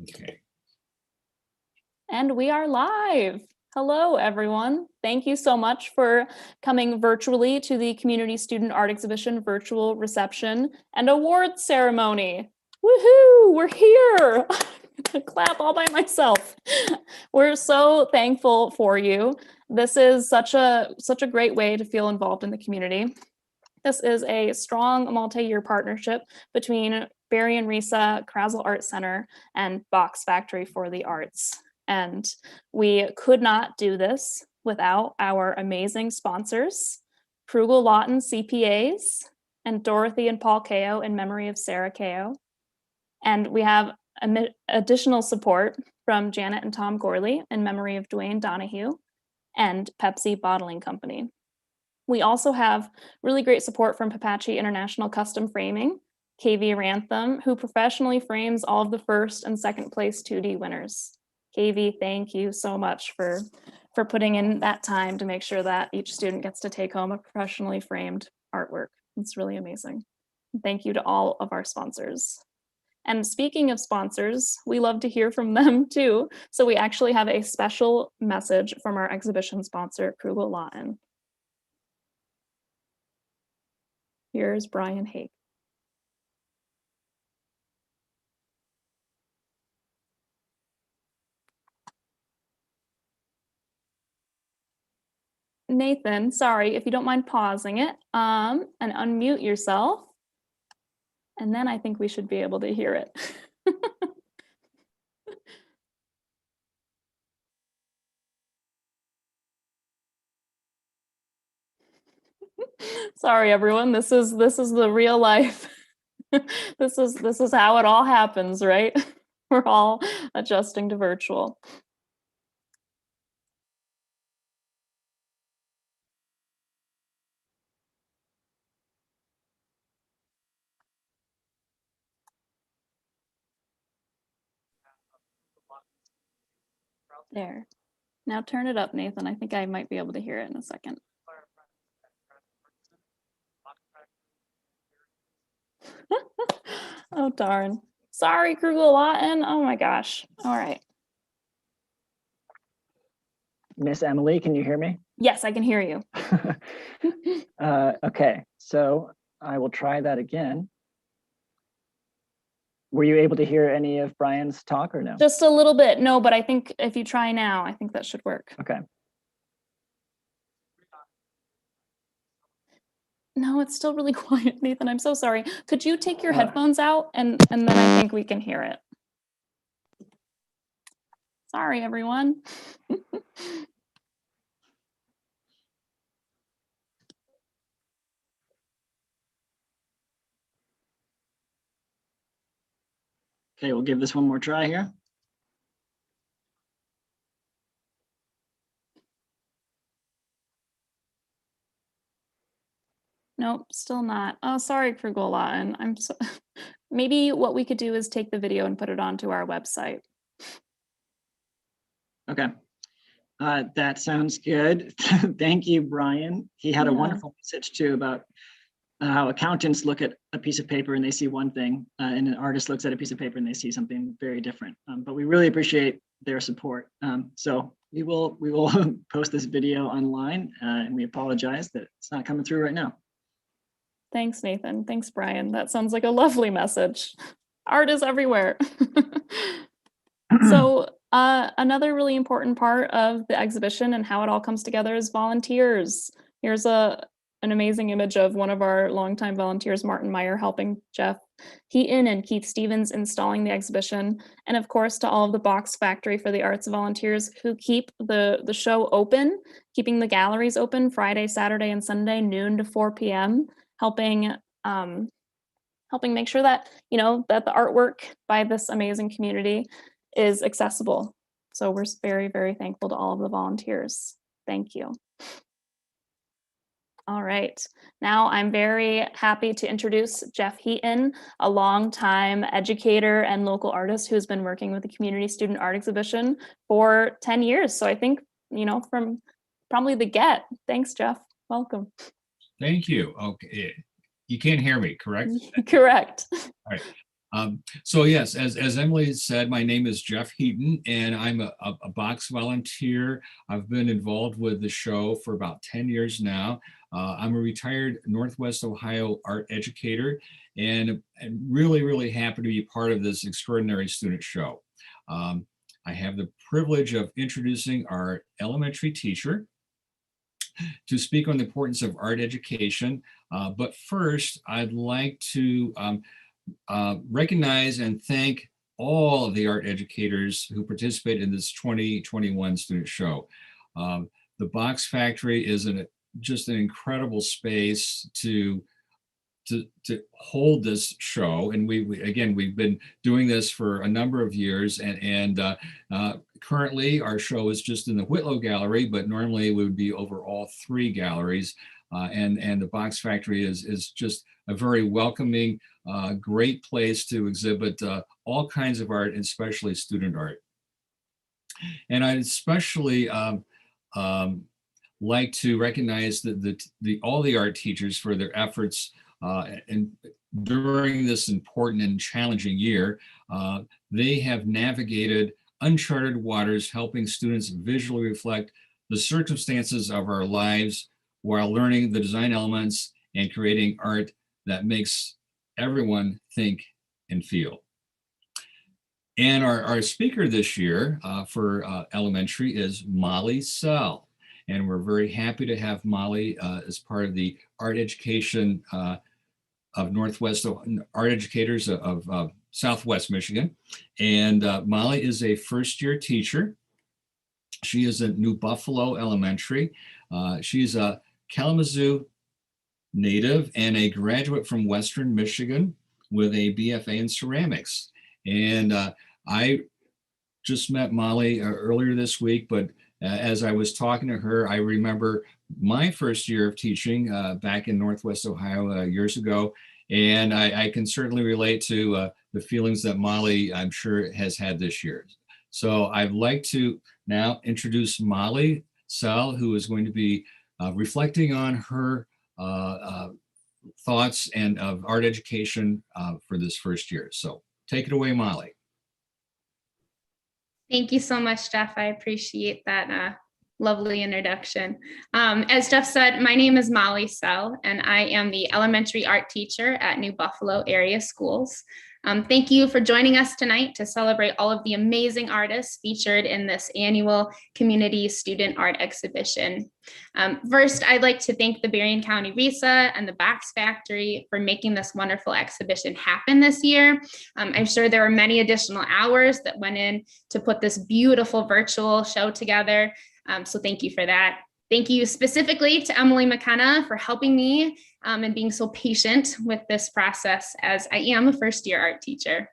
Okay. And we are live. Hello, everyone. Thank you so much for coming virtually to the Community Student Art Exhibition virtual reception and award ceremony. Woohoo! We're here. Clap all by myself. We're so thankful for you. This is such a great way to feel involved in the community. This is a strong multi-year partnership between Berrien RESA, Krasl Art Center, and Box Factory for the Arts. And we could not do this without our amazing sponsors, Krugel Lawton CPAs, and Dorothy and Paul Cayo in memory of Sarah Cayo. And we have additional support from Janet and Tom Gorley in memory of Dwayne Donahue and Pepsi Bottling Company. We also have really great support from Apache International Custom Framing, KV Rantham, who professionally frames all of the first and second place 2D winners. KV, thank you so much for putting in that time to make sure that each student gets to take home a professionally framed artwork. It's really amazing. Thank you to all of our sponsors. And speaking of sponsors, we love to hear from them too. So we actually have a special message from our exhibition sponsor, Krugel Lawton. Here's Brian Hake. Nathan, sorry, if you don't mind pausing it and unmute yourself. And then I think we should be able to hear it. Sorry, everyone. This is the real life. This is how it all happens, right? We're all adjusting to virtual. There. Now turn it up, Nathan. I think I might be able to hear it in a second. Oh, darn. Sorry, Krugel Lawton. Oh my gosh. All right. Miss Emily, can you hear me? Yes, I can hear you. Okay, so I will try that again. Were you able to hear any of Brian's talk or no? Just a little bit. No, but I think if you try now, I think that should work. Okay. No, it's still really quiet, Nathan. I'm so sorry. Could you take your headphones out and then I think we can hear it. Sorry, everyone. Okay, we'll give this one more try here. Nope, still not. Oh, sorry, Krugel Lawton. I'm so maybe what we could do is take the video and put it onto our website. Okay, that sounds good. Thank you, Brian. He had a wonderful message too about how accountants look at a piece of paper and they see one thing, and an artist looks at a piece of paper and they see something very different. But we really appreciate their support. So we will post this video online, and we apologize that it's not coming through right now. Thanks, Nathan. Thanks, Brian. That sounds like a lovely message. Art is everywhere. So another really important part of the exhibition and how it all comes together is volunteers. Here's an amazing image of one of our longtime volunteers, Martin Meyer, helping Jeff Heaton and Keith Stevens installing the exhibition. And of course, to all of the Box Factory for the Arts volunteers who keep the show open, keeping the galleries open Friday, Saturday, and Sunday, noon to 4 p.m., helping make sure that, that the artwork by this amazing community is accessible. So we're very, very thankful to all of the volunteers. Thank you. All right, now I'm very happy to introduce Jeff Heaton, a longtime educator and local artist who's been working with the Community Student Art Exhibition for 10 years. So I think, from probably the get. Thanks, Jeff. Welcome. Thank you. Okay, you can't hear me, correct? Correct. All right. So yes, as Emily said, my name is Jeff Heaton, and I'm a box volunteer. I've been involved with the show for about 10 years now. I'm a retired Northwest Ohio art educator, and really, really happy to be part of this extraordinary student show. I have the privilege of introducing our elementary teacher to speak on the importance of art education. But first, I'd like to recognize and thank all of the art educators who participate in this 2021 student show. The Box Factory is just an incredible space to hold this show, and we've been doing this for a number of years, and currently our show is just in the Whitlow Gallery, but normally it would be over all three galleries, and the Box Factory is just a very welcoming, great place to exhibit all kinds of art, and especially student art. And I'd especially like to recognize all the art teachers for their efforts and during this important and challenging year. They have navigated uncharted waters, helping students visually reflect the circumstances of our lives while learning the design elements and creating art that makes everyone think and feel. And our speaker this year for elementary is Molly Sell. And we're very happy to have Molly as part of the art education of Northwest art educators of Southwest Michigan. And Molly is a first-year teacher. She is at New Buffalo Elementary. She's a Kalamazoo native and a graduate from Western Michigan with a BFA in ceramics. And I just met Molly earlier this week, but as I was talking to her, I remember my first year of teaching back in Northwest Ohio years ago. And I can certainly relate to the feelings that Molly, I'm sure, has had this year. So I'd like to now introduce Molly Sell, who is going to be reflecting on her thoughts and of art education for this first year. So take it away, Molly. Thank you so much, Jeff. I appreciate that lovely introduction. As Jeff said, my name is Molly Sell, and I am the elementary art teacher at New Buffalo Area Schools. Thank you for joining us tonight to celebrate all of the amazing artists featured in this annual community student art exhibition. First, I'd like to thank the Berrien County RESA and the Box Factory for making this wonderful exhibition happen this year. I'm sure there were many additional hours that went in to put this beautiful virtual show together. So thank you for that. Thank you specifically to Emily McKenna for helping me and being so patient with this process, as I am a first-year art teacher.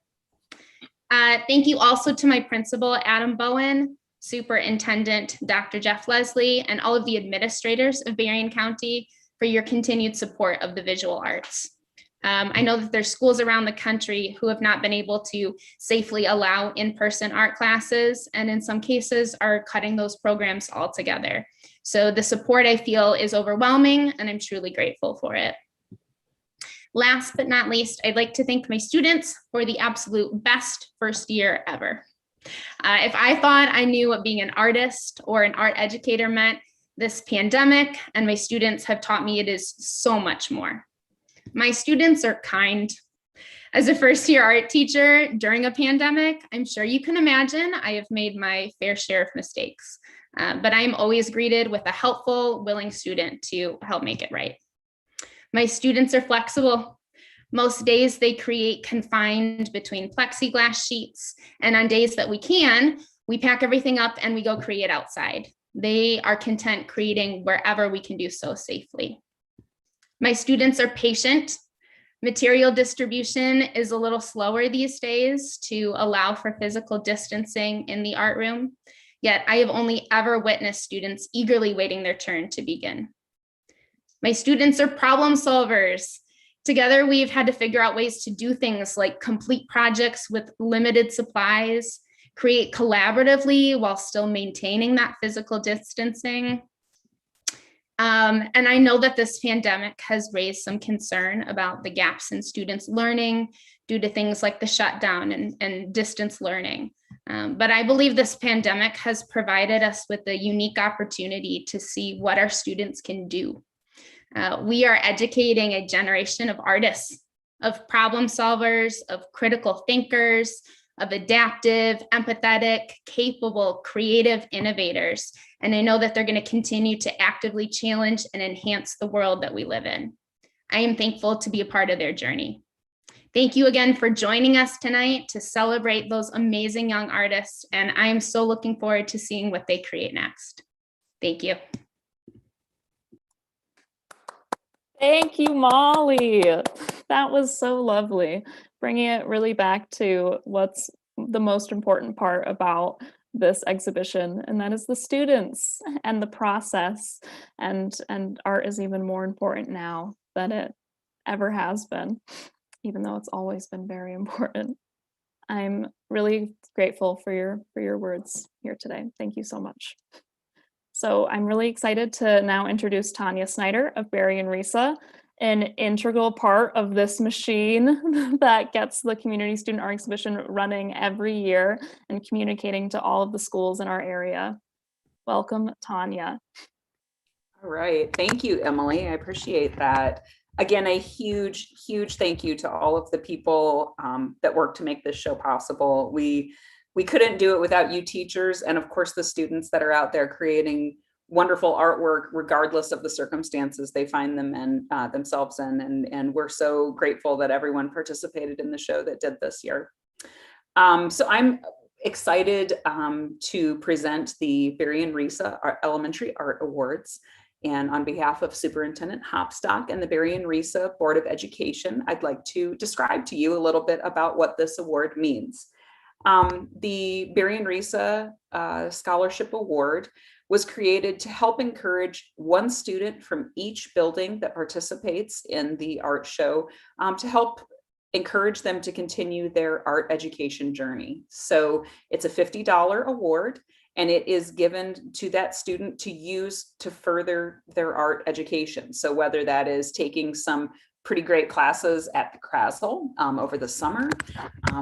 Thank you also to my principal, Adam Bowen, Superintendent, Dr. Jeff Leslie, and all of the administrators of Berrien County for your continued support of the visual arts. I know that there's schools around the country who have not been able to safely allow in-person art classes, and in some cases are cutting those programs altogether. So the support, I feel, is overwhelming, and I'm truly grateful for it. Last but not least, I'd like to thank my students for the absolute best first year ever. If I thought I knew what being an artist or an art educator meant, this pandemic and my students have taught me it is so much more. My students are kind. As a first-year art teacher during a pandemic, I'm sure you can imagine I have made my fair share of mistakes, but I'm always greeted with a helpful, willing student to help make it right. My students are flexible. Most days they create confined between plexiglass sheets, and on days that we can, we pack everything up and we go create outside. They are content creating wherever we can do so safely. My students are patient. Material distribution is a little slower these days to allow for physical distancing in the art room, yet I have only ever witnessed students eagerly waiting their turn to begin. My students are problem solvers. Together, we've had to figure out ways to do things like complete projects with limited supplies, create collaboratively while still maintaining that physical distancing. And I know that this pandemic has raised some concern about the gaps in students' learning due to things like the shutdown and distance learning. But I believe this pandemic has provided us with a unique opportunity to see what our students can do. We are educating a generation of artists, of problem solvers, of critical thinkers, of adaptive, empathetic, capable, creative innovators. And I know that they're going to continue to actively challenge and enhance the world that we live in. I am thankful to be a part of their journey. Thank you again for joining us tonight to celebrate those amazing young artists. And I am so looking forward to seeing what they create next. Thank you. Thank you, Molly. That was so lovely. Bringing it really back to what's the most important part about this exhibition, and that is the students and the process. And art is even more important now than it ever has been, even though it's always been very important. I'm really grateful for your words here today. Thank you so much. So I'm really excited to now introduce Tanya Snyder of Berrien RESA, an integral part of this machine that gets the Community Student Art Exhibition running every year and communicating to all of the schools in our area. Welcome, Tanya. All right, thank you, Emily. I appreciate that. Again, a huge thank you to all of the people that work to make this show possible. We couldn't do it without you teachers, and of course the students that are out there creating wonderful artwork regardless of the circumstances they find them in themselves in, and we're so grateful that everyone participated in the show that did this year. So I'm excited to present the Berrien RESA Elementary Art Awards. And on behalf of Superintendent Hopstock and the Berrien RESA Board of Education, I'd like to describe to you a little bit about what this award means. The Berrien RESA Scholarship Award was created to help encourage one student from each building that participates in the art show to help encourage them to continue their art education journey. So it's a $50 award, and it is given to that student to use to further their art education. So whether that is taking some pretty great classes at the Krasl over the summer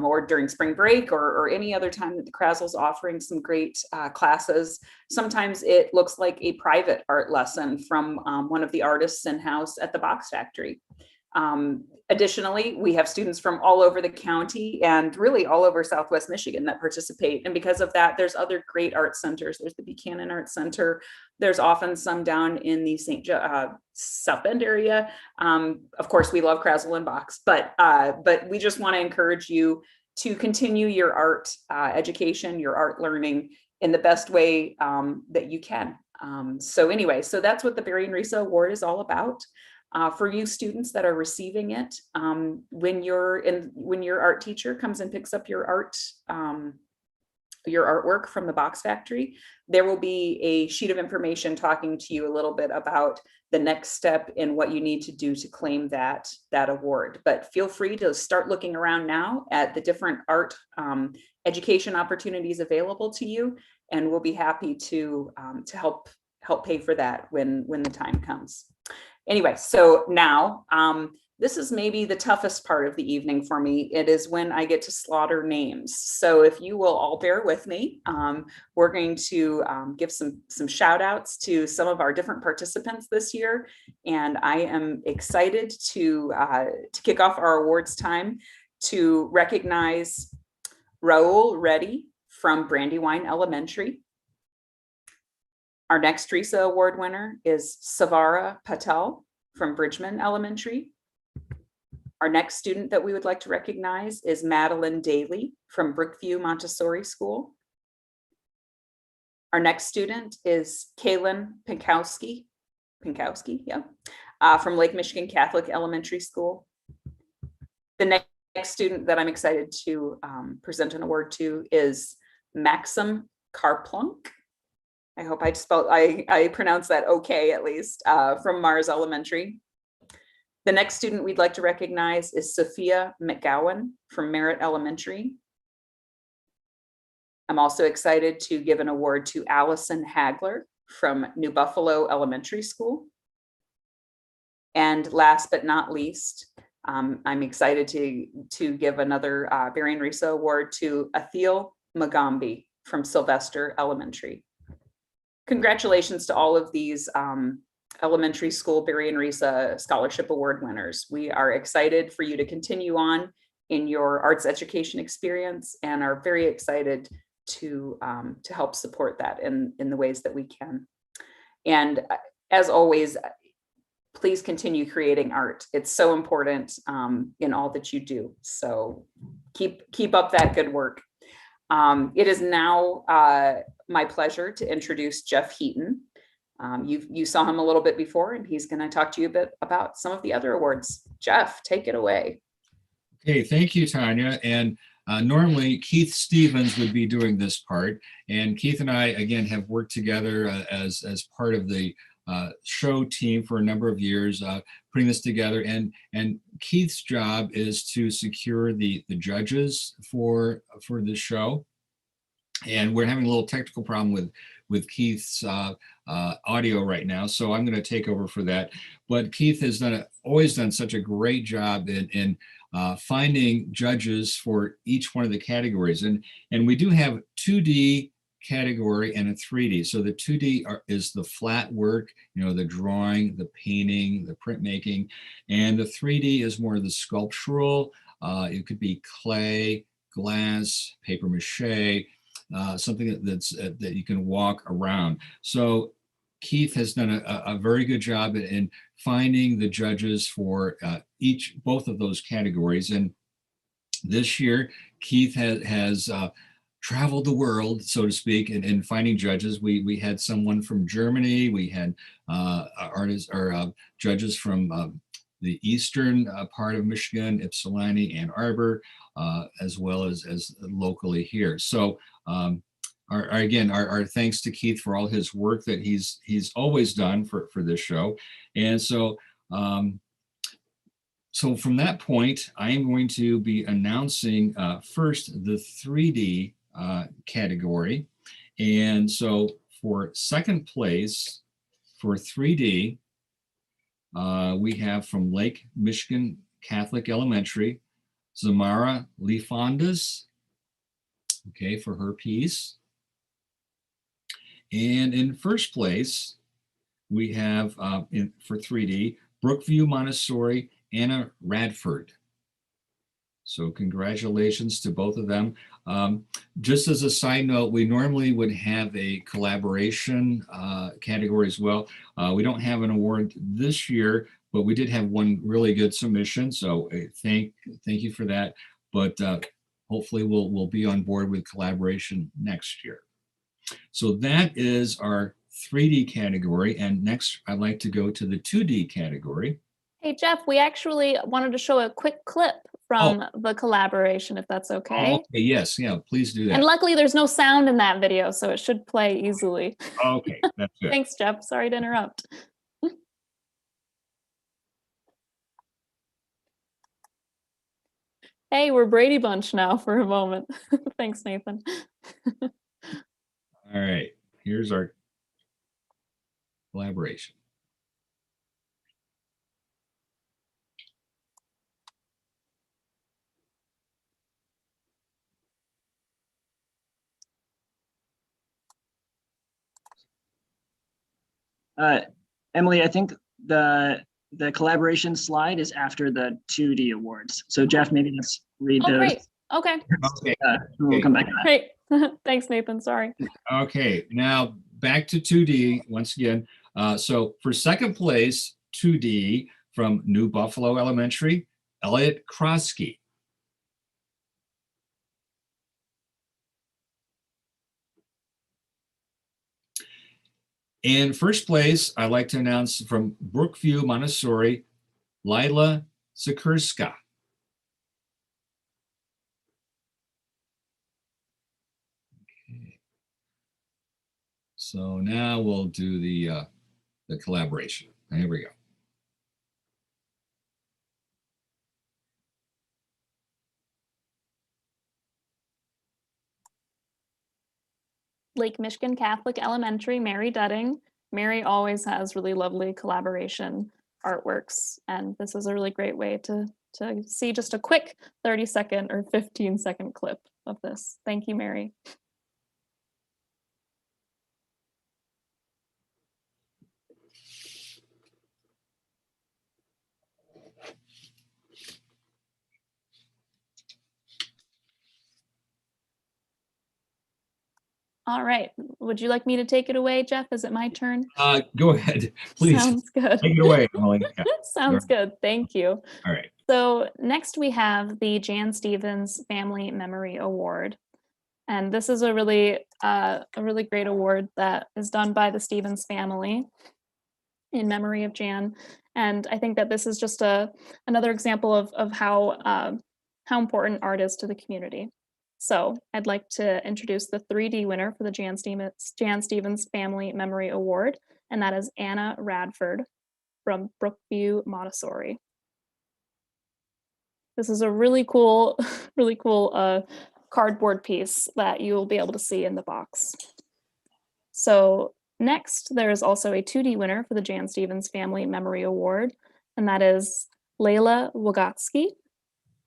or during spring break or any other time that the Krasl is offering some great classes. Sometimes it looks like a private art lesson from one of the artists in-house at the Box Factory. Additionally, we have students from all over the county and really all over Southwest Michigan that participate. And because of that, there's other great art centers. There's the Buchanan Art Center. There's often some down in the South Bend area. Of course, we love Krasl and Box, but we just want to encourage you to continue your art education, your art learning in the best way that you can. So anyway, so that's what the Berrien RESA Award is all about. For you students that are receiving it, when your art teacher comes and picks up your artwork from the Box Factory, there will be a sheet of information talking to you a little bit about the next step in what you need to do to claim that award. But feel free to start looking around now at the different art education opportunities available to you, and we'll be happy to help pay for that when the time comes. Anyway, so now this is maybe the toughest part of the evening for me. It is when I get to slaughter names. So if you will all bear with me, we're going to give some shout outs to some of our different participants this year. And I am excited to kick off our awards time to recognize Raul Reddy from Brandywine Elementary. Our next RESA Award winner is Savara Patel from Bridgman Elementary. Our next student that we would like to recognize is Madeline Daly from Brookview Montessori School. Our next student is Kaylin Pinkowski, from Lake Michigan Catholic Elementary School. The next student that I'm excited to present an award to is Maxim Karplunk. I hope I pronounced that okay, at least, from Mars Elementary. The next student we'd like to recognize is Sophia McGowan from Merritt Elementary. I'm also excited to give an award to Allison Hagler from New Buffalo Elementary School. And last but not least, I'm excited to give another Berrien RESA award to Athiel Magambi from Sylvester Elementary. Congratulations to all of these elementary school Berrien RESA Scholarship Award winners. We are excited for you to continue on in your arts education experience and are very excited to help support that in the ways that we can. And as always, please continue creating art. It's so important in all that you do. So keep up that good work. It is now my pleasure to introduce Jeff Heaton. You saw him a little bit before, and he's going to talk to you a bit about some of the other awards. Jeff, take it away. Okay, thank you, Tanya. And normally Keith Stevens would be doing this part. And Keith and I, again, have worked together as part of the show team for a number of years, putting this together. And Keith's job is to secure the judges for the show. And we're having a little technical problem with Keith's audio right now, so I'm going to take over for that. But Keith has always done such a great job in finding judges for each one of the categories. And we do have 2D category and a 3D. So the 2D is the flat work, the drawing, the painting, the printmaking, and the 3D is more the sculptural. It could be clay, glass, paper mache, something that you can walk around. So Keith has done a very good job in finding the judges for both of those categories. And this year, Keith has traveled the world, so to speak, in finding judges. We had someone from Germany. We had judges from the eastern part of Michigan, Ypsilanti, Ann Arbor, as well as locally here. So our thanks to Keith for all his work that he's always done for this show. And so from that point, I am going to be announcing first the 3D category. And so for second place for 3D, we have from Lake Michigan Catholic Elementary, Zamara Lifondas, okay, for her piece. And in first place, we have for 3D, Brookview Montessori, Anna Radford. So congratulations to both of them. Just as a side note, we normally would have a collaboration category as well. We don't have an award this year, but we did have one really good submission. So thank you for that. But hopefully we'll be on board with collaboration next year. So that is our 3D category. And next I'd like to go to the 2D category. Hey, Jeff, we actually wanted to show a quick clip from the collaboration, if that's okay. Oh, okay, yes, yeah, please do that. And luckily there's no sound in that video, so it should play easily. Okay, that's good. Thanks, Jeff. Sorry to interrupt. Hey, we're Brady Bunch now for a moment. Thanks, Nathan. All right, here's our collaboration. Emily, I think the collaboration slide is after the 2D awards. So Jeff, maybe let's read those. Great. Okay. Okay. We'll come back to that. Great. Thanks, Nathan. Sorry. Okay, now back to 2D once again. So for second place, 2D from New Buffalo Elementary, Elliot Krasl. In first place, I'd like to announce from Brookview Montessori, Lila Sikorska. Okay. So now we'll do the collaboration. Here we go. Lake Michigan Catholic Elementary, Mary Dudding, Mary always has really lovely collaboration artworks, and this is a really great way to see just a quick 30-second or 15-second clip of this. Thank you, Mary. All right, would you like me to take it away, Jeff? Is it my turn? Go ahead, please. Sounds good. Take it away, Emily. Yeah. Sounds good, thank you. All right. So next we have the Jan Stevens Family Memory Award. And this is a really great award that is done by the Stevens family in memory of Jan. And I think that this is just another example of how important art is to the community. So I'd like to introduce the 3D winner for the Jan Stevens Family Memory Award, and that is Anna Radford from Brookview Montessori. This is a really cool, really cool cardboard piece that you will be able to see in the box. So next, there is also a 2D winner for the Jan Stevens Family Memory Award, and that is Layla Wogotsky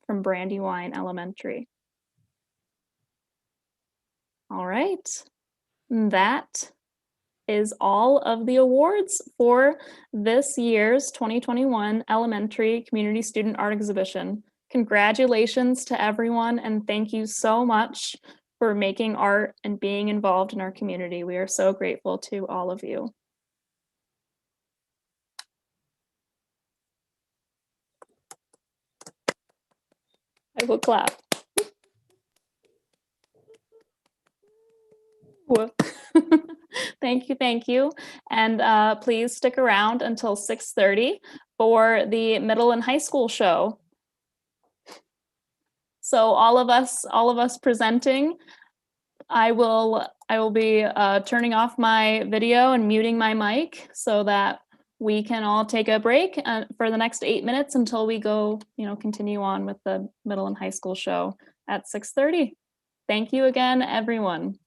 from Brandywine Elementary. All right, that is all of the awards for this year's 2021 Elementary Community Student Art Exhibition. Congratulations to everyone, and thank you so much for making art and being involved in our community. We are so grateful to all of you. I will clap. Thank you. And please stick around until 6:30 for the middle and high school show. So all of us presenting, I will be turning off my video and muting my mic so that we can all take a break for the next 8 minutes until we go, continue on with the middle and high school show at 6:30. Thank you again, everyone.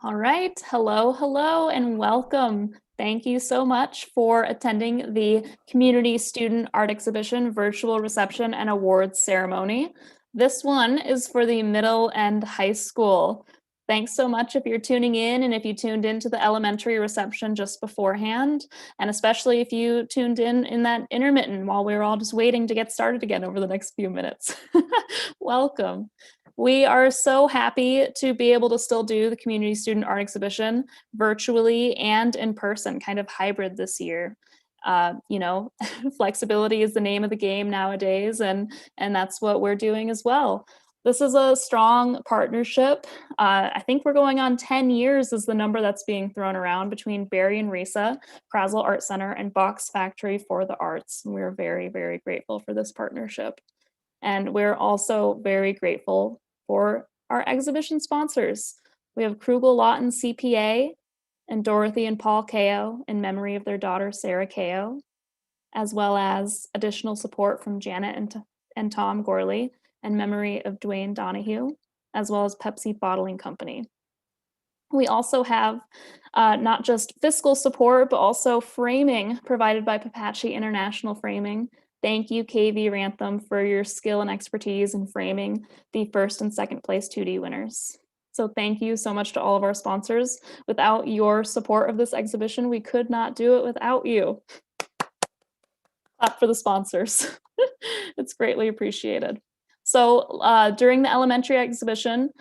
All right. Hello, hello, and welcome. Thank you so much for attending the Community Student Art Exhibition virtual reception and awards ceremony. This one is for the middle and high school. Thanks so much if you're tuning in and if you tuned into the elementary reception just beforehand, and especially if you tuned in that intermittent while we were all just waiting to get started again over the next few minutes. Welcome. We are so happy to be able to still do the Community Student Art Exhibition virtually and in person, kind of hybrid this year. You know, flexibility is the name of the game nowadays, and that's what we're doing as well. This is a strong partnership. I think we're going on 10 years is the number that's being thrown around between Berrien RESA, Krasl Art Center, and Box Factory for the Arts. We're very, very grateful for this partnership. And we're also very grateful for our exhibition sponsors. We have Krugel Lawton CPA and Dorothy and Paul Cayo in memory of their daughter, Sarah Cayo, as well as additional support from Janet and Tom Gorley in memory of Dwayne Donahue, as well as Pepsi Bottling Company. We also have not just fiscal support, but also framing provided by Papachi International Framing. Thank you, KV Rantham, for your skill and expertise in framing the first and second place 2D winners. So thank you so much to all of our sponsors. Without your support of this exhibition, we could not do it without you. Clap for the sponsors. It's greatly appreciated. So during the elementary exhibition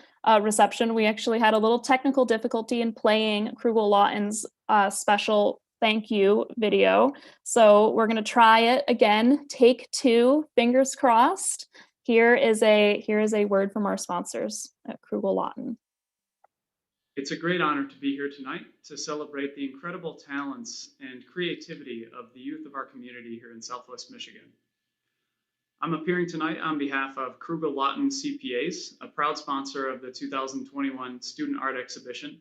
reception, we actually had a little technical difficulty in playing Krugel Lawton's special thank you video. So we're going to try it again. Take 2, fingers crossed. Here is a word from our sponsors at Krugel Lawton. It's a great honor to be here tonight to celebrate the incredible talents and creativity of the youth of our community here in Southwest Michigan. I'm appearing tonight on behalf of Krugel Lawton CPAs, a proud sponsor of the 2021 Student Art Exhibition,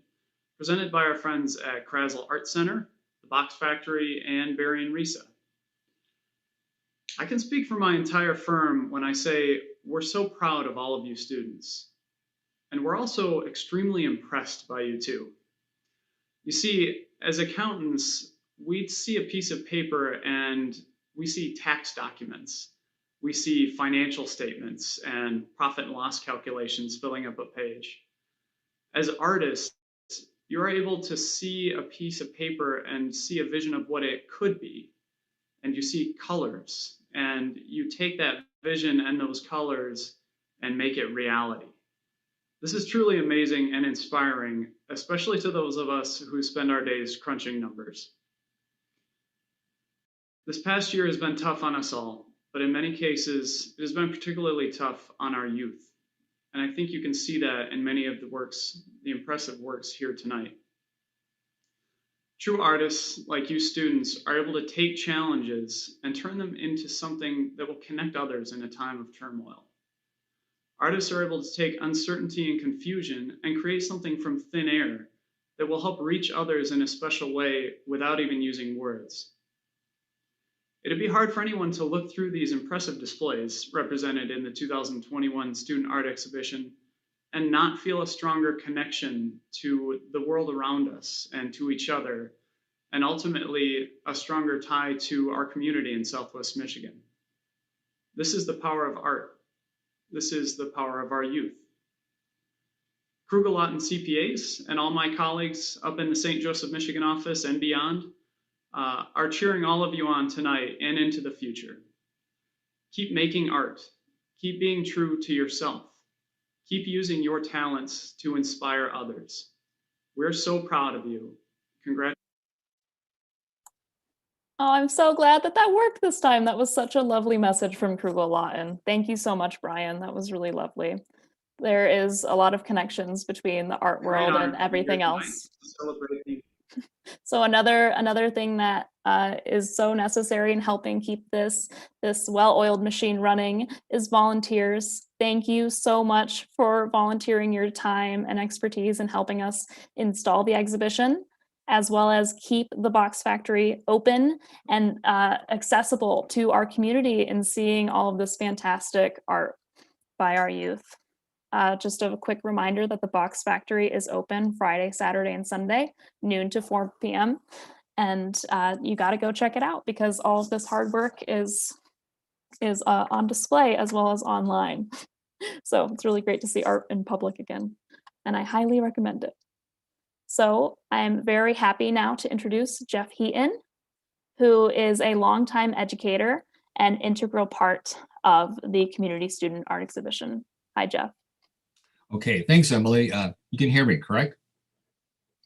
presented by our friends at Krasl Art Center, the Box Factory, and Berrien RESA. I can speak for my entire firm when I say we're so proud of all of you students. And we're also extremely impressed by you too. You see, as accountants, we see a piece of paper and we see tax documents. We see financial statements and profit and loss calculations filling up a page. As artists, you're able to see a piece of paper and see a vision of what it could be. And you see colors, and you take that vision and those colors and make it reality. This is truly amazing and inspiring, especially to those of us who spend our days crunching numbers. This past year has been tough on us all, but in many cases, it has been particularly tough on our youth. And I think you can see that in many of the works, the impressive works here tonight. True artists, like you students, are able to take challenges and turn them into something that will connect others in a time of turmoil. Artists are able to take uncertainty and confusion and create something from thin air that will help reach others in a special way without even using words. It'd be hard for anyone to look through these impressive displays represented in the 2021 Student Art Exhibition and not feel a stronger connection to the world around us and to each other, and ultimately a stronger tie to our community in Southwest Michigan. This is the power of art. This is the power of our youth. Krugel Lawton CPAs and all my colleagues up in the St. Joseph, Michigan office and beyond are cheering all of you on tonight and into the future. Keep making art. Keep being true to yourself. Keep using your talents to inspire others. We're so proud of you. Congratulations. Oh, I'm so glad that worked this time. That was such a lovely message from Krugel Lawton. Thank you so much, Brian. That was really lovely. There is a lot of connections between the art world and everything else. So another thing that is so necessary in helping keep this well-oiled machine running is volunteers. Thank you so much for volunteering your time and expertise in helping us install the exhibition, as well as keep the Box Factory open and accessible to our community and seeing all of this fantastic art by our youth. Just a quick reminder that the Box Factory is open Friday, Saturday, and Sunday, noon to 4 p.m. And you got to go check it out because all of this hard work is on display as well as online. So it's really great to see art in public again, and I highly recommend it. So I'm very happy now to introduce Jeff Heaton, who is a longtime educator and integral part of the Community Student Art Exhibition. Hi, Jeff. Okay, thanks, Emily. You can hear me, correct?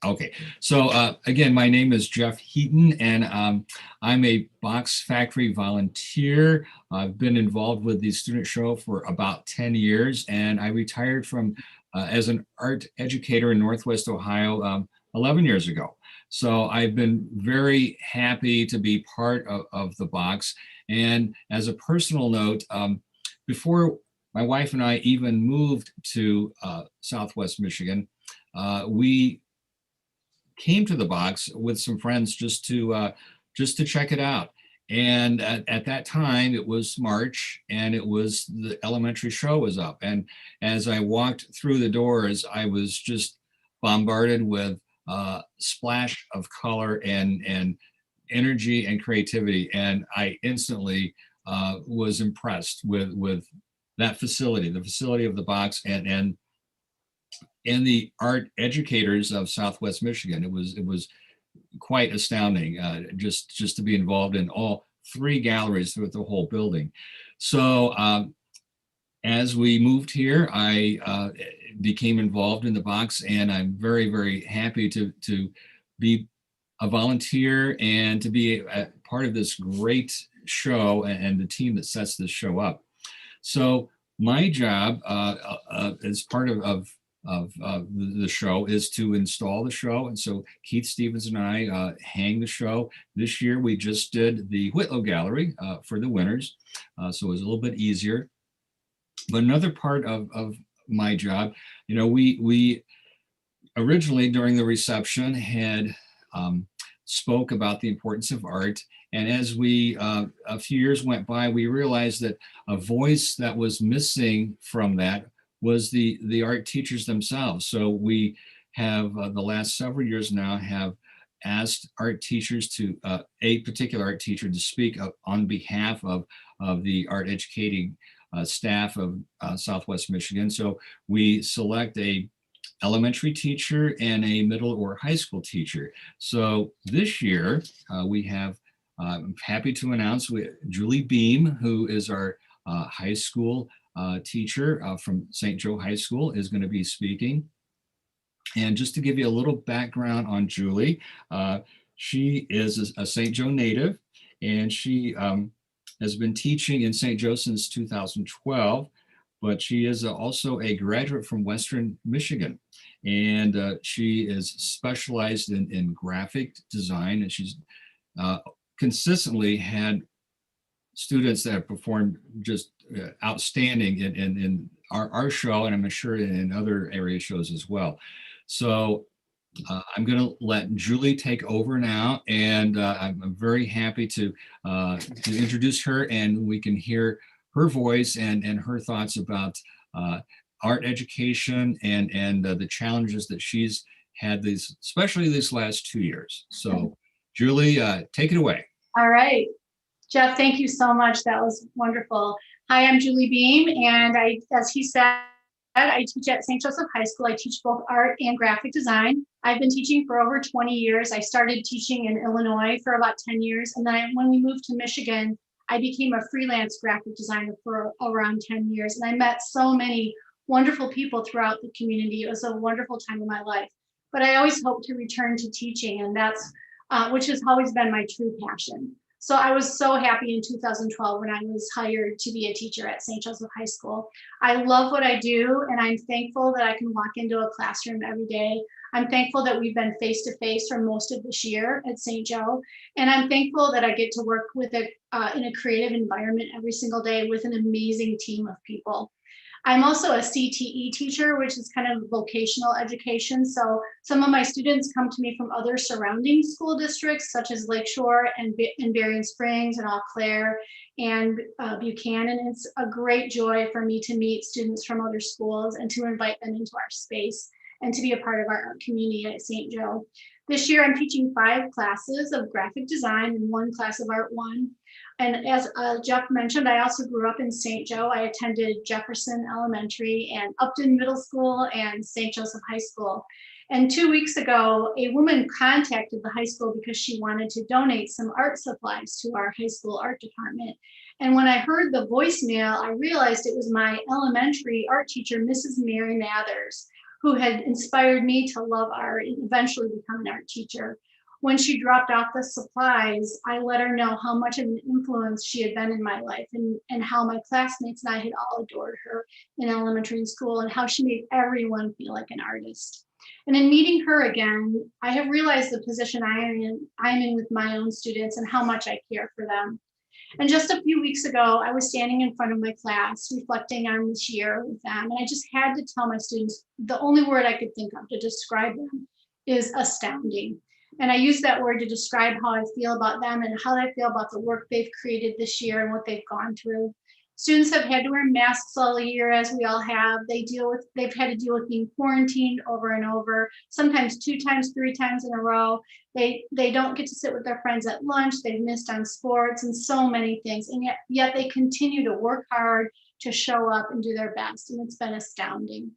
Okay, so again, my name is Jeff Heaton, and I'm a Box Factory volunteer. I've been involved with the student show for about 10 years, and I retired from as an art educator in Northwest Ohio 11 years ago. So I've been very happy to be part of the Box. And as a personal note, before my wife and I even moved to Southwest Michigan, we came to the Box with some friends just to check it out. And at that time, it was March, and it was the elementary show was up. And as I walked through the doors, I was just bombarded with splash of color and energy and creativity. And I instantly was impressed with that facility, the facility of the Box, and the art educators of Southwest Michigan. It was quite astounding just to be involved in all 3 galleries throughout the whole building. So as we moved here, I became involved in the Box, and I'm very, very happy to be a volunteer and to be a part of this great show and the team that sets this show up. So my job as part of the show is to install the show. And so Keith Stevens and I hang the show. This year we just did the Whitlow Gallery for the winners. So it was a little bit easier. But another part of my job, you know, we originally during the reception had spoke about the importance of art. And as we, a few years went by, we realized that a voice that was missing from that was the art teachers themselves. So we have the last several years now have asked art teachers to, a particular art teacher to speak on behalf of the art educating staff of Southwest Michigan. So we select a elementary teacher and a middle or high school teacher. So this year we have, I'm happy to announce Julie Beam, who is our high school teacher from St. Joe High School, is going to be speaking. And just to give you a little background on Julie, she is a St. Joe native, and she has been teaching in St. Joe since 2012, but she is also a graduate from Western Michigan. And she is specialized in graphic design, and she's consistently had students that have performed just outstanding in our show, and I'm sure in other area shows as well. So I'm going to let Julie take over now, and I'm very happy to introduce her, and we can hear her voice and her thoughts about art education and the challenges that she's had especially these last 2 years. So Julie, take it away. All right. Jeff, thank you so much. That was wonderful. Hi, I'm Julie Beam, and as he said, I teach at St. Joseph High School. I teach both art and graphic design. I've been teaching for over 20 years. I started teaching in Illinois for about 10 years. And then when we moved to Michigan, I became a freelance graphic designer for around 10 years. And I met so many wonderful people throughout the community. It was a wonderful time in my life. But I always hope to return to teaching, and that's which has always been my true passion. So I was so happy in 2012 when I was hired to be a teacher at St. Joseph High School. I love what I do, and I'm thankful that I can walk into a classroom every day. I'm thankful that we've been face-to-face for most of this year at St. Joe, and I'm thankful that I get to work with it in a creative environment every single day with an amazing team of people. I'm also a CTE teacher, which is kind of vocational education. So some of my students come to me from other surrounding school districts, such as Lakeshore and Berrien Springs and Eau Claire and Buchanan. It's a great joy for me to meet students from other schools and to invite them into our space and to be a part of our art community at St. Joe. This year, I'm teaching 5 classes of graphic design and 1 class of Art 1. And as Jeff mentioned, I also grew up in St. Joe. I attended Jefferson Elementary and Upton Middle School and St. Joseph High School. And 2 weeks ago, a woman contacted the high school because she wanted to donate some art supplies to our high school art department. And when I heard the voicemail, I realized it was my elementary art teacher, Mrs. Mary Mathers, who had inspired me to love art and eventually become an art teacher. When she dropped off the supplies, I let her know how much of an influence she had been in my life and how my classmates and I had all adored her in elementary school and how she made everyone feel like an artist. And in meeting her again, I have realized the position I'm in with my own students and how much I care for them. And just a few weeks ago, I was standing in front of my class, reflecting on this year with them. And I just had to tell my students, the only word I could think of to describe them is astounding. And I use that word to describe how I feel about them and how I feel about the work they've created this year and what they've gone through. Students have had to wear masks all year, as we all have. They've had to deal with being quarantined over and over, sometimes 2 times, 3 times in a row. They don't get to sit with their friends at lunch. They've missed on sports and so many things. And yet they continue to work hard to show up and do their best. And it's been astounding.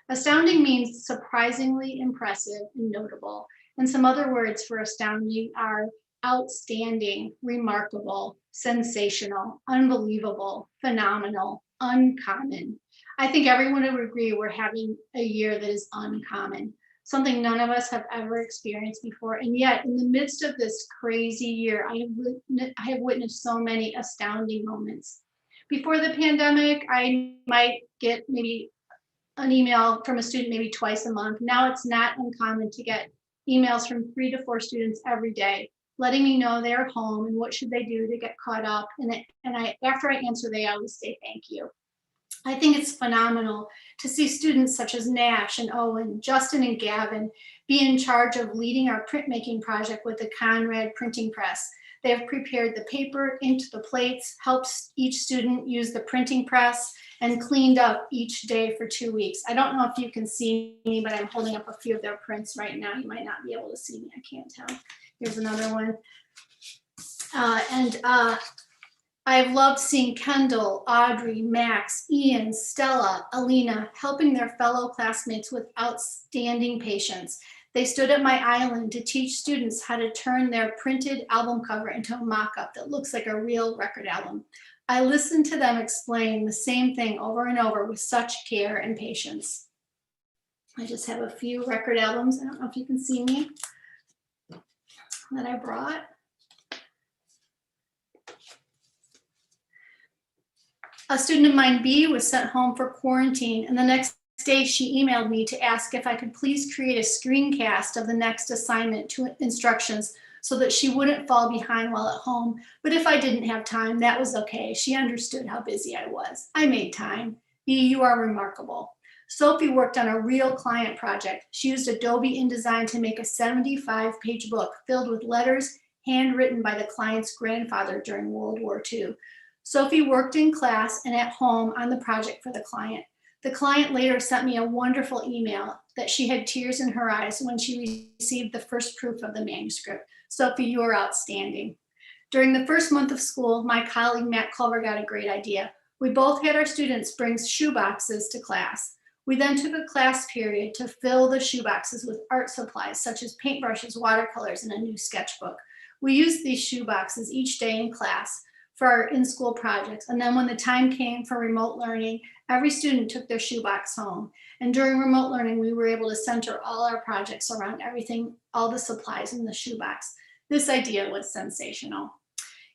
Astounding means surprisingly impressive and notable. And some other words for astounding are outstanding, remarkable, sensational, unbelievable, phenomenal, uncommon. I think everyone would agree we're having a year that is uncommon, something none of us have ever experienced before. And yet, in the midst of this crazy year, I have witnessed so many astounding moments. Before the pandemic, I might get maybe an email from a student maybe twice a month. Now it's not uncommon to get emails from 3 to 4 students every day, letting me know they're home and what should they do to get caught up. After I answer, they always say thank you. I think it's phenomenal to see students such as Nash and Owen, Justin and Gavin be in charge of leading our printmaking project with the Conrad printing press. They have prepared the paper into the plates, helped each student use the printing press, and cleaned up each day for 2 weeks. I don't know if you can see me, but I'm holding up a few of their prints right now. You might not be able to see me, I can't tell. Here's another one. I've loved seeing Kendall, Audrey, Max, Ian, Stella, Alina helping their fellow classmates with outstanding patience. They stood at my island to teach students how to turn their printed album cover into a mock-up that looks like a real record album. I listened to them explain the same thing over and over with such care and patience. I just have a few record albums. I don't know if you can see me that I brought. A student of mine, B, was sent home for quarantine, and the next day she emailed me to ask if I could please create a screencast of the next assignment to instructions so that she wouldn't fall behind while at home. But if I didn't have time, that was okay. She understood how busy I was. I made time. B, you are remarkable. Sophie worked on a real client project. She used Adobe InDesign to make a 75-page book filled with letters handwritten by the client's grandfather during World War II. Sophie worked in class and at home on the project for the client. The client later sent me a wonderful email that she had tears in her eyes when she received the first proof of the manuscript. Sophie, you are outstanding. During the first month of school, my colleague Matt Culver got a great idea. We both had our students bring shoeboxes to class. We then took a class period to fill the shoeboxes with art supplies such as paintbrushes, watercolors, and a new sketchbook. We used these shoeboxes each day in class for our in-school projects. And then when the time came for remote learning, every student took their shoebox home. And during remote learning, we were able to center all our projects around everything, all the supplies in the shoebox. This idea was sensational.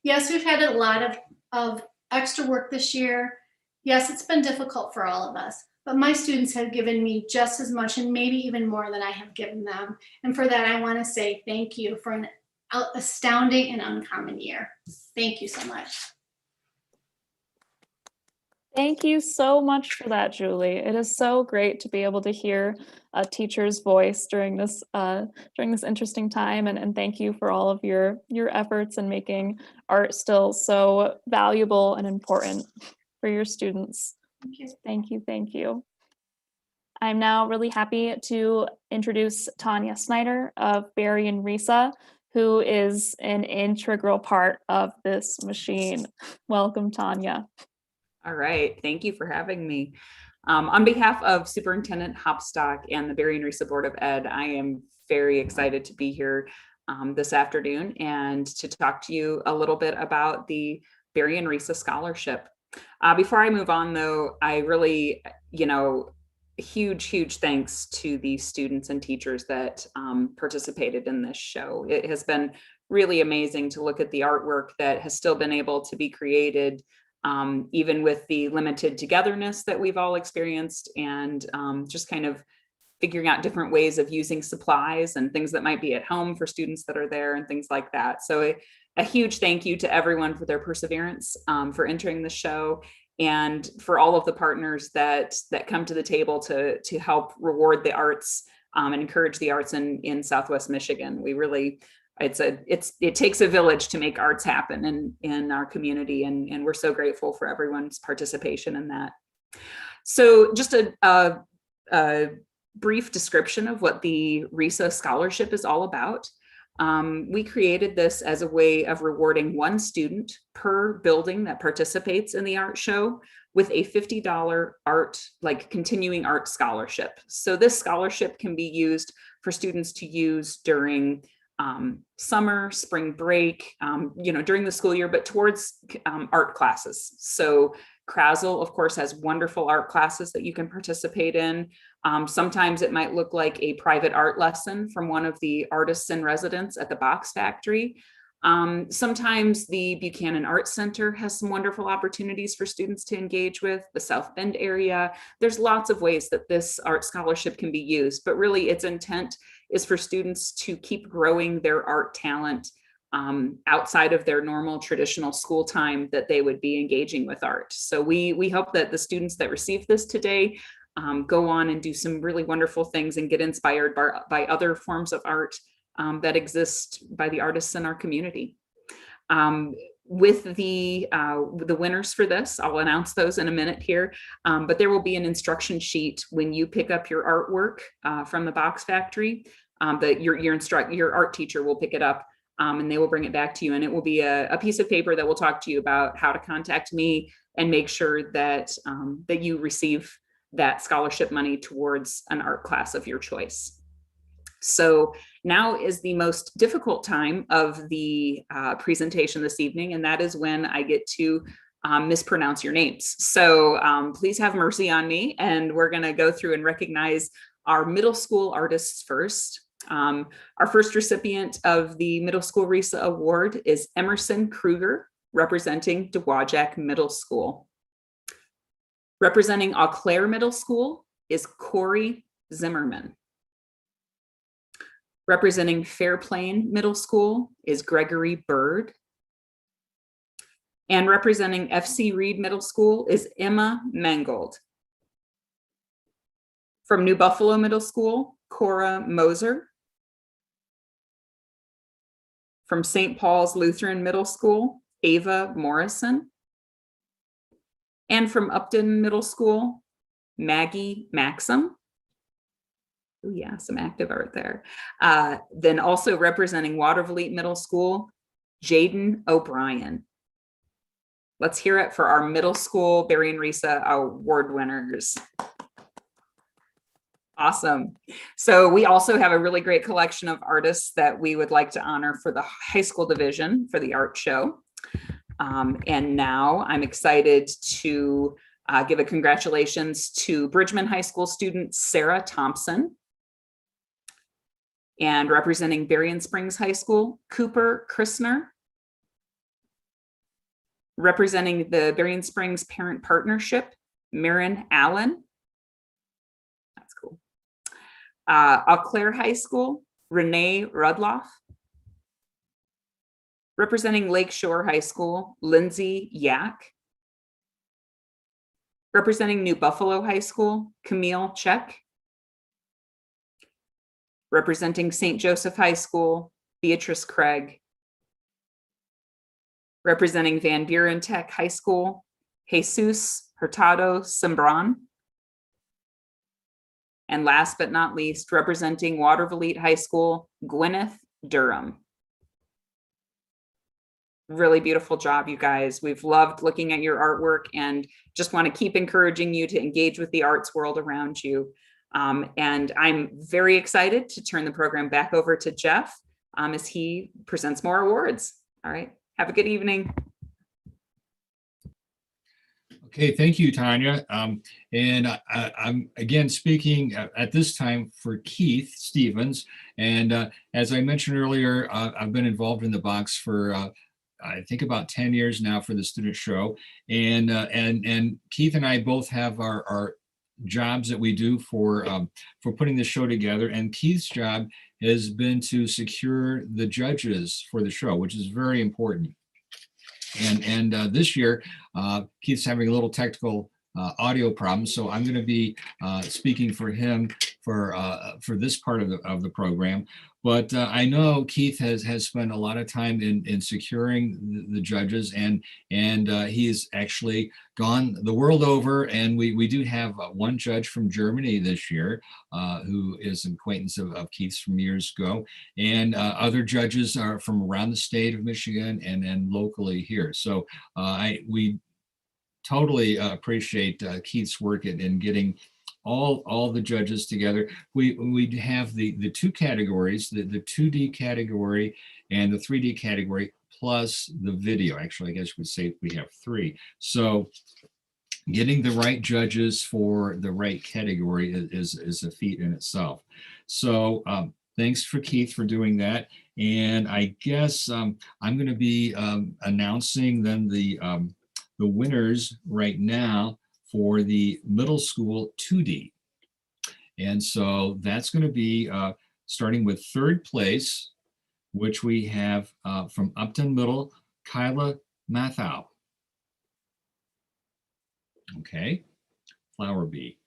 Yes, we've had a lot of extra work this year. Yes, it's been difficult for all of us, but my students have given me just as much and maybe even more than I have given them. And for that, I want to say thank you for an astounding and uncommon year. Thank you so much. Thank you so much for that, Julie. It is so great to be able to hear a teacher's voice during this interesting time, and thank you for all of your efforts in making art still so valuable and important for your students. Thank you. Thank you, thank you. I'm now really happy to introduce Tanya Snyder of Berrien RESA, who is an integral part of this machine. Welcome, Tanya. All right, thank you for having me. On behalf of Superintendent Hopstock and the Berrien RESA Board of Ed, I am very excited to be here this afternoon and to talk to you a little bit about the Berrien RESA Scholarship. Before I move on though, I really, huge thanks to the students and teachers that participated in this show. It has been really amazing to look at the artwork that has still been able to be created even with the limited togetherness that we've all experienced, and just kind of figuring out different ways of using supplies and things that might be at home for students that are there and things like that. So a huge thank you to everyone for their perseverance, for entering the show, and for all of the partners that come to the table to help reward the arts and encourage the arts in Southwest Michigan. We really, it takes a village to make arts happen in our community, and we're so grateful for everyone's participation in that. So just a brief description of what the RESA scholarship is all about. We created this as a way of rewarding one student per building that participates in the art show with a $50 continuing art scholarship. So this scholarship can be used for students to use during summer, spring break, during the school year, but towards art classes. So Krasl, of course, has wonderful art classes that you can participate in. Sometimes it might look like a private art lesson from one of the artists in residence at the Box Factory. Sometimes the Buchanan Art Center has some wonderful opportunities for students to engage with, the South Bend area. There's lots of ways that this art scholarship can be used, but really its intent is for students to keep growing their art talent outside of their normal traditional school time that they would be engaging with art. So we hope that the students that receive this today go on and do some really wonderful things and get inspired by other forms of art that exist by the artists in our community. With the winners for this, I'll announce those in a minute here, but there will be an instruction sheet when you pick up your artwork from the Box Factory that your art teacher will pick it up and they will bring it back to you, and it will be a piece of paper that will talk to you about how to contact me and make sure that that you receive that scholarship money towards an art class of your choice. So now is the most difficult time of the presentation this evening, and that is when I get to mispronounce your names. So please have mercy on me, and we're going to go through and recognize our middle school artists first. Our first recipient of the Middle School RESA Award is Emerson Kruger, representing Dowagiac Middle School. Representing Eau Claire Middle School is Corey Zimmerman. Representing Fairplain Middle School is Gregory Bird. And representing FC Reed Middle School is Emma Mangold. From New Buffalo Middle School, Cora Moser. From St. Paul's Lutheran Middle School, Ava Morrison. And from Upton Middle School, Maggie Maxim. Oh yeah, some active art there. Then also representing Watervliet Middle School, Jaden O'Brien. Let's hear it for our middle school Berrien RESA award winners. Awesome. So we also have a really great collection of artists that we would like to honor for the high school division for the art show. And now I'm excited to give a congratulations to Bridgman High School student Sarah Thompson. And representing Berrien Springs High School, Cooper Christner. Representing the Berrien Springs Parent Partnership, Marin Allen. That's cool. Eau Claire High School, Renee Rudloff. Representing Lakeshore High School, Lindsay Yak. Representing New Buffalo High School, Camille Check. Representing St. Joseph High School, Beatrice Craig. Representing Van Buren Tech High School, Jesus Hurtado Sembran. And last but not least, representing Watervliet High School, Gwyneth Durham. Really beautiful job, you guys. We've loved looking at your artwork and just want to keep encouraging you to engage with the arts world around you. And I'm very excited to turn the program back over to Jeff as he presents more awards. All right, have a good evening. Okay, thank you, Tanya. And I'm again speaking at this time for Keith Stevens. And as I mentioned earlier, I've been involved in the box for I think about 10 years now for the student show. And Keith and I both have our jobs that we do for putting the show together. And Keith's job has been to secure the judges for the show, which is very important. And this year, Keith's having a little technical audio problem, so I'm going to be speaking for him for this part of the program. But I know Keith has spent a lot of time in securing the judges, and he has actually gone the world over. And we do have one judge from Germany this year who is an acquaintance of Keith's from years ago, and other judges are from around the state of Michigan and locally here. So we totally appreciate Keith's work in getting all the judges together. We have the two categories, the 2D category and the 3D category, plus the video. Actually, I guess we would say we have three. So getting the right judges for the right category is a feat in itself. So thanks for Keith for doing that. And I guess I'm going to be announcing then the winners right now for the middle school 2D. And so that's going to be starting with third place, which we have from Upton Middle, Kyla Mathau. Okay, Flower Bee.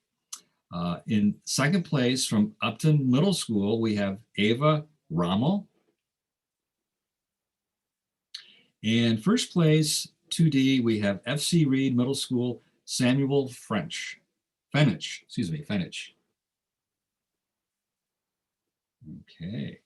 In second place from Upton Middle School, we have Ava Rommel. And first place 2D, we have FC Reed Middle School, Samuel Fenich. Okay.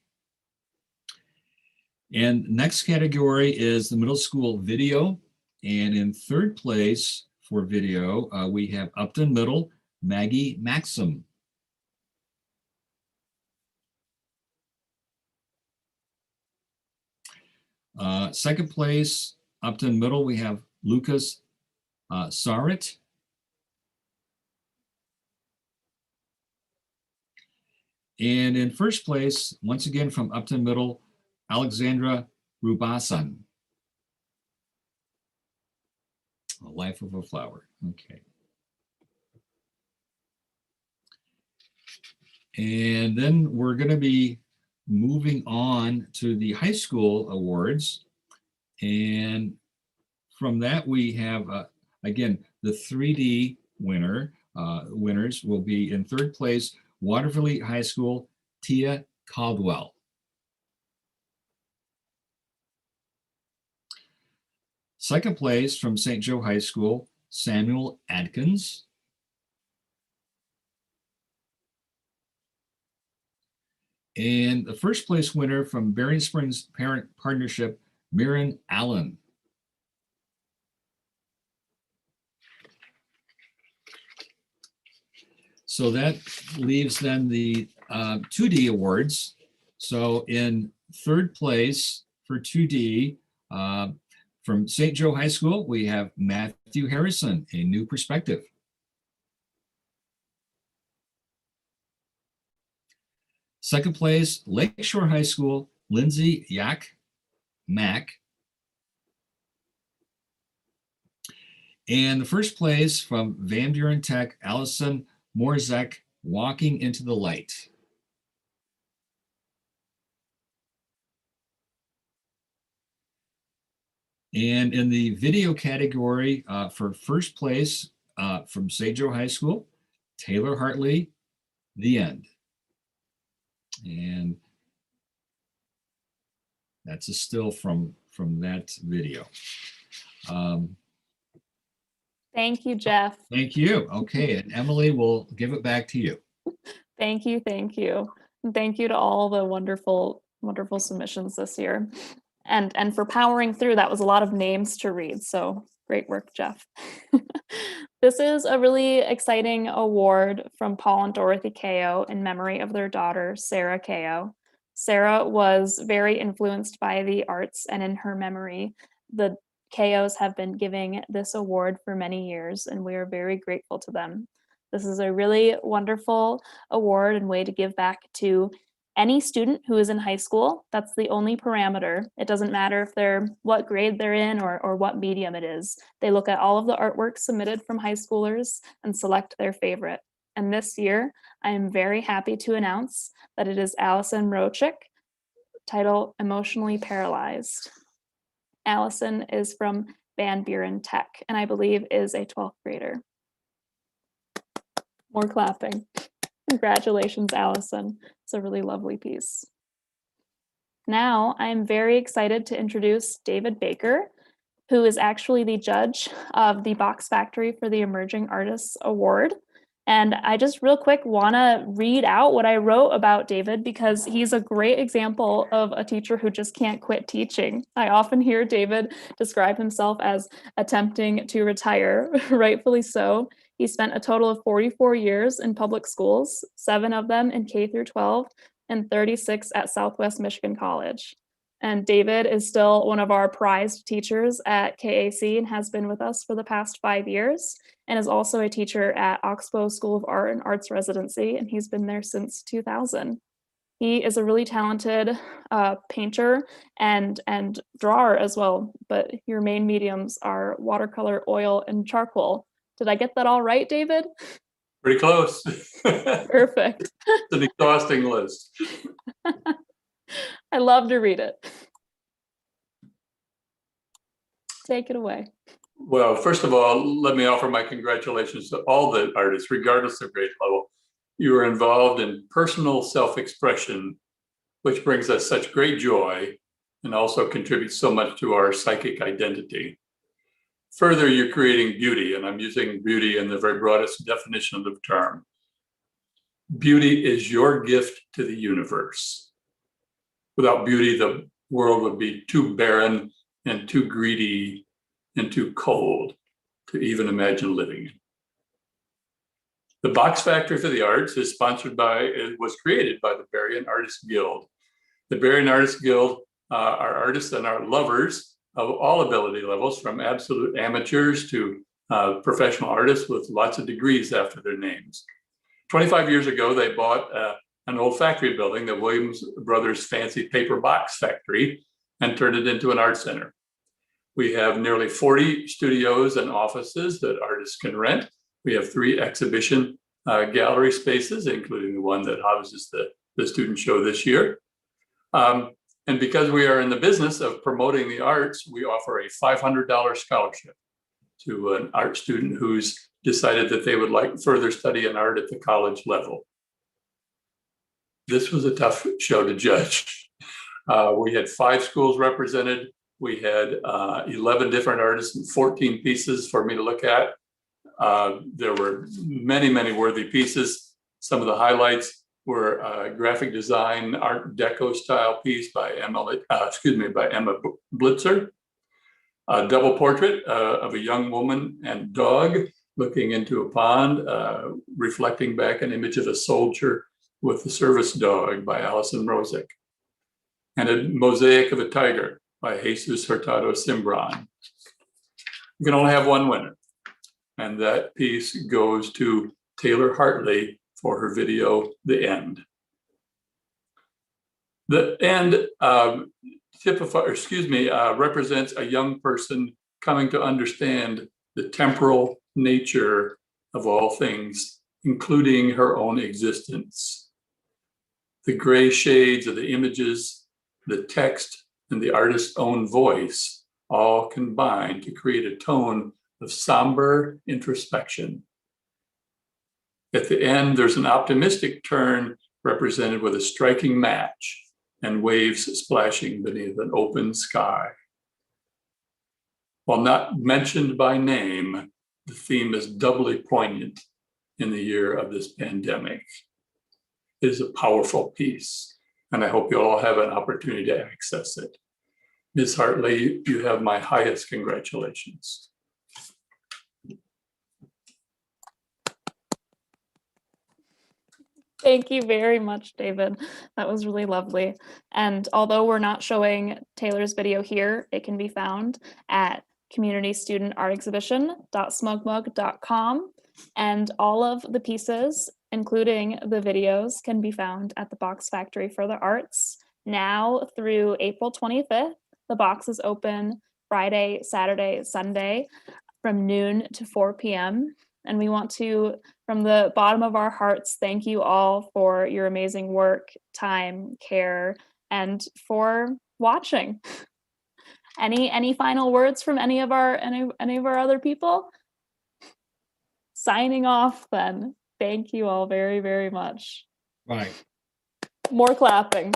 And next category is the middle school video. And in third place for video, we have Upton Middle, Maggie Maxim. Second place, Upton Middle, we have Lucas Sarit. And in first place, once again from Upton Middle, Alexandra Rubasan. A Life of a Flower. Okay. And then we're going to be moving on to the high school awards. And from that, we have, again, the 3D winners will be in third place, Watervliet High School, Tia Caldwell. Second place from St. Joe High School, Samuel Adkins. And the first place winner from Berrien Springs Parent Partnership, Mirren Allen. So that leaves then the 2D awards. So in third place for 2D, from St. Joe High School, we have Matthew Harrison, A New Perspective. Second place, Lakeshore High School, Lindsay Yak Mack. And the first place from Van Buren Tech, Allison Morzek, Walking into the Light. And in the video category for first place, from St. Joe High School, Taylor Hartley, The End. And that's a still from that video. Thank you, Jeff. Thank you. Okay, and Emily, will give it back to you. Thank you, thank you. And thank you to all the wonderful, wonderful submissions this year. And for powering through, that was a lot of names to read. So great work, Jeff. This is a really exciting award from Paul and Dorothy Cayo in memory of their daughter, Sarah Cayo. Sarah was very influenced by the arts, and in her memory, the Cayos have been giving this award for many years, and we are very grateful to them. This is a really wonderful award and way to give back to any student who is in high school. That's the only parameter. It doesn't matter if they're what grade they're in or what medium it is. They look at all of the artwork submitted from high schoolers and select their favorite. And this year, I am very happy to announce that it is Allison Rochick, title Emotionally Paralyzed. Allison is from Van Buren Tech, and I believe is a 12th grader. More clapping. Congratulations, Allison. It's a really lovely piece. Now, I'm very excited to introduce David Baker, who is actually the judge of the Box Factory for the Emerging Artists Award. And I just real quick want to read out what I wrote about David, because he's a great example of a teacher who just can't quit teaching. I often hear David describe himself as attempting to retire, rightfully so. He spent a total of 44 years in public schools, 7 of them in K through 12, and 36 at Southwest Michigan College. And David is still one of our prized teachers at KAC and has been with us for the past 5 years, and is also a teacher at Oxbow School of Art and Arts Residency, and he's been there since 2000. He is a really talented painter and drawer as well, but your main mediums are watercolor, oil, and charcoal. Did I get that all right, David? Pretty close. Perfect. It's an exhausting list. I love to read it. Take it away. Well, first of all, let me offer my congratulations to all the artists, regardless of grade level. You are involved in personal self-expression, which brings us such great joy and also contributes so much to our psychic identity. Further, you're creating beauty, and I'm using beauty in the very broadest definition of the term. Beauty is your gift to the universe. Without beauty, the world would be too barren and too greedy and too cold to even imagine living in. The Box Factory for the Arts is sponsored by, it was created by the Berrien Artists Guild. The Berrien Artists Guild are artists and are lovers of all ability levels, from absolute amateurs to professional artists with lots of degrees after their names. 25 years ago, they bought an old factory building, the Williams Brothers Fancy Paper Box Factory, and turned it into an art center. We have nearly 40 studios and offices that artists can rent. We have 3 exhibition gallery spaces, including the one that houses the student show this year. And because we are in the business of promoting the arts, we offer a $500 scholarship to an art student who's decided that they would like further study in art at the college level. This was a tough show to judge. We had 5 schools represented. We had 11 different artists and 14 pieces for me to look at. There were many, many worthy pieces. Some of the highlights were a graphic design Art Deco style piece by Emma Blitzer, a double portrait of a young woman and dog looking into a pond, reflecting back an image of a soldier with the service dog by Allison Rosick, and a mosaic of a tiger by Jesus Hurtado Cimbron. You can only have one winner, and that piece goes to Taylor Hartley for her video, The End. The end represents a young person coming to understand the temporal nature of all things, including her own existence. The gray shades of the images, the text, and the artist's own voice all combine to create a tone of somber introspection. At the end, there's an optimistic turn represented with a striking match and waves splashing beneath an open sky. While not mentioned by name, the theme is doubly poignant in the year of this pandemic. It is a powerful piece, and I hope you all have an opportunity to access it. Ms. Hartley, you have my highest congratulations. Thank you very much, David. That was really lovely. And although we're not showing Taylor's video here, it can be found at communitystudentartexhibition.smugmug.com. And all of the pieces, including the videos, can be found at the Box Factory for the Arts. Now through April 25th, the box is open Friday, Saturday, Sunday from noon to 4 p.m. And we want to, from the bottom of our hearts, thank you all for your amazing work, time, care, and for watching. Any final words from any of our other people? Signing off then. Thank you all very, very much. Right. More clapping.